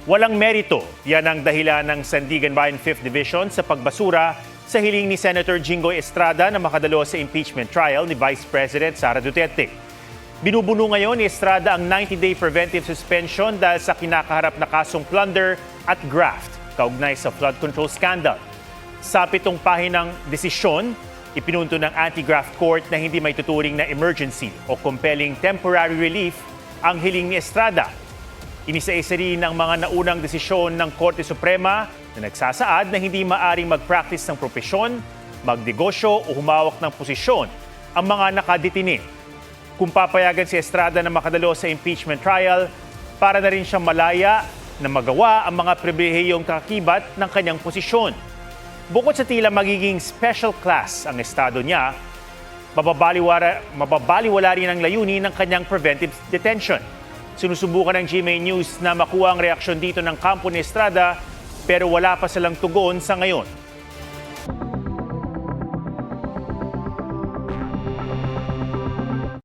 Walang merito, yan ang dahilan ng Sandigan Bayan 5th Division sa pagbasura sa hiling ni Senator Jinggoy Estrada na makadalo sa impeachment trial ni Vice President Sara Duterte. Binubuno ngayon ni Estrada ang 90-day preventive suspension dahil sa kinakaharap na kasong plunder at graft kaugnay sa flood control scandal. Sa 7 pahinang desisyon, ipinunto ng Anti-Graft Court na hindi may tuturing na emergency o compelling temporary relief ang hiling ni Estrada. Inisa-isa rin ng mga naunang desisyon ng Korte Suprema na nagsasaad na hindi maaring mag-practice ng propesyon, magnegosyo o humawak ng posisyon ang mga nakadetine. Kung papayagan si Estrada na makadalo sa impeachment trial, para na rin siyang malaya na magawa ang mga pribilehiyong kakibat ng kanyang posisyon. Bukod sa tila magiging special class ang estado niya, mababaliwala rin ang layunin ng kanyang preventive detention. Sinusubukan ng GMA News na makuha ang reaksyon dito ng kampo ni Estrada pero wala pa silang tugon sa ngayon.